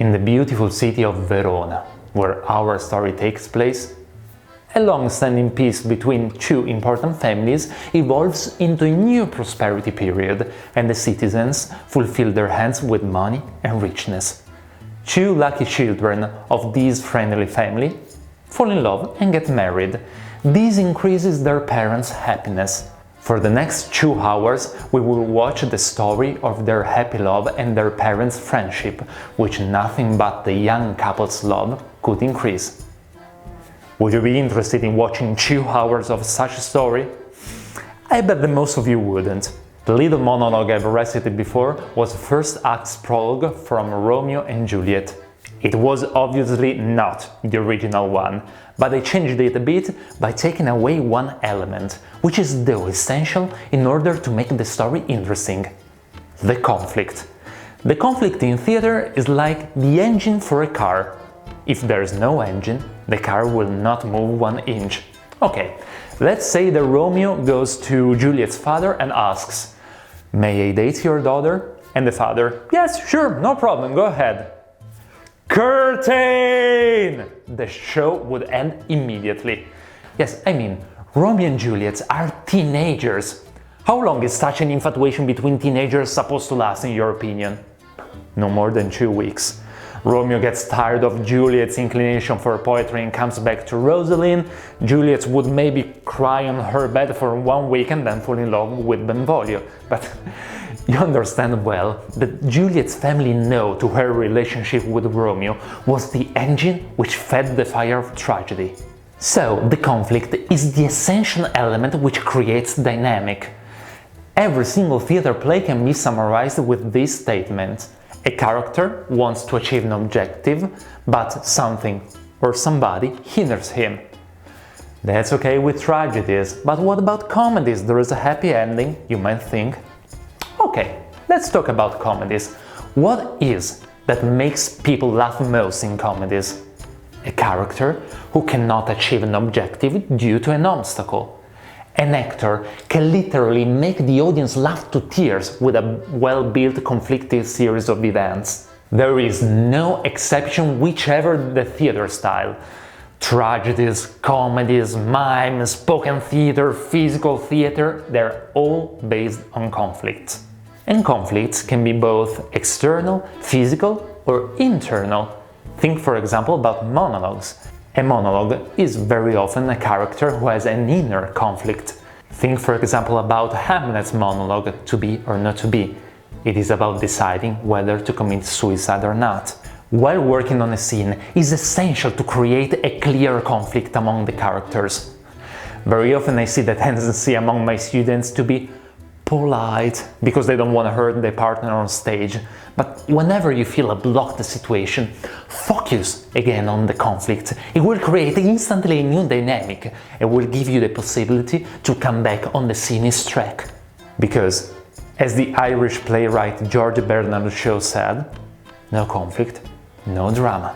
In the beautiful city of Verona, where our story takes place, a long-standing peace between two important families evolves into a new prosperity period, and the citizens fulfill their hands with money and richness. Two lucky children of this friendly family fall in love and get married. This increases their parents' happiness. For the next 2 hours, we will watch the story of their happy love and their parents' friendship, which nothing but the young couple's love could increase. Would you be interested in watching 2 hours of such a story? I bet that most of you wouldn't. The little monologue I've recited before was the first act's prologue from Romeo and Juliet. It was obviously not the original one, but I changed it a bit by taking away one element, which is though essential in order to make the story interesting: the conflict. The conflict in theater is like the engine for a car. If there's no engine, the car will not move 1 inch. Okay, let's say that Romeo goes to Juliet's father and asks, "May I date your daughter?" And the father, "Yes, sure, no problem, go ahead." Curtain! The show would end immediately. Yes, I mean, Romeo and Juliet are teenagers. How long is such an infatuation between teenagers supposed to last, in your opinion? No more than 2 weeks. Romeo gets tired of Juliet's inclination for poetry and comes back to Rosaline. Juliet would maybe cry on her bed for 1 week and then fall in love with Benvolio. But you understand well that Juliet's family no to her relationship with Romeo was the engine which fed the fire of tragedy. So, the conflict is the essential element which creates dynamic. Every single theater play can be summarized with this statement: a character wants to achieve an objective, but something or somebody hinders him. That's okay with tragedies, but what about comedies? There is a happy ending, you might think. Okay, let's talk about comedies. What is that makes people laugh most in comedies? A character who cannot achieve an objective due to an obstacle. An actor can literally make the audience laugh to tears with a well-built conflicted series of events. There is no exception whichever the theater style. Tragedies, comedies, mime, spoken theater, physical theater, they're all based on conflicts. And conflicts can be both external, physical, or internal. Think for example about monologues. A monologue is very often a character who has an inner conflict. Think for example about Hamlet's monologue, To Be or Not to Be. It is about deciding whether to commit suicide or not. While working on a scene, it is essential to create a clear conflict among the characters. Very often I see the tendency among my students to be polite because they don't want to hurt their partner on stage. But whenever you feel a blocked situation, focus again on the conflict. It will create instantly a new dynamic. It will give you the possibility to come back on the scene's track. Because, as the Irish playwright George Bernard Shaw said, no conflict, no drama.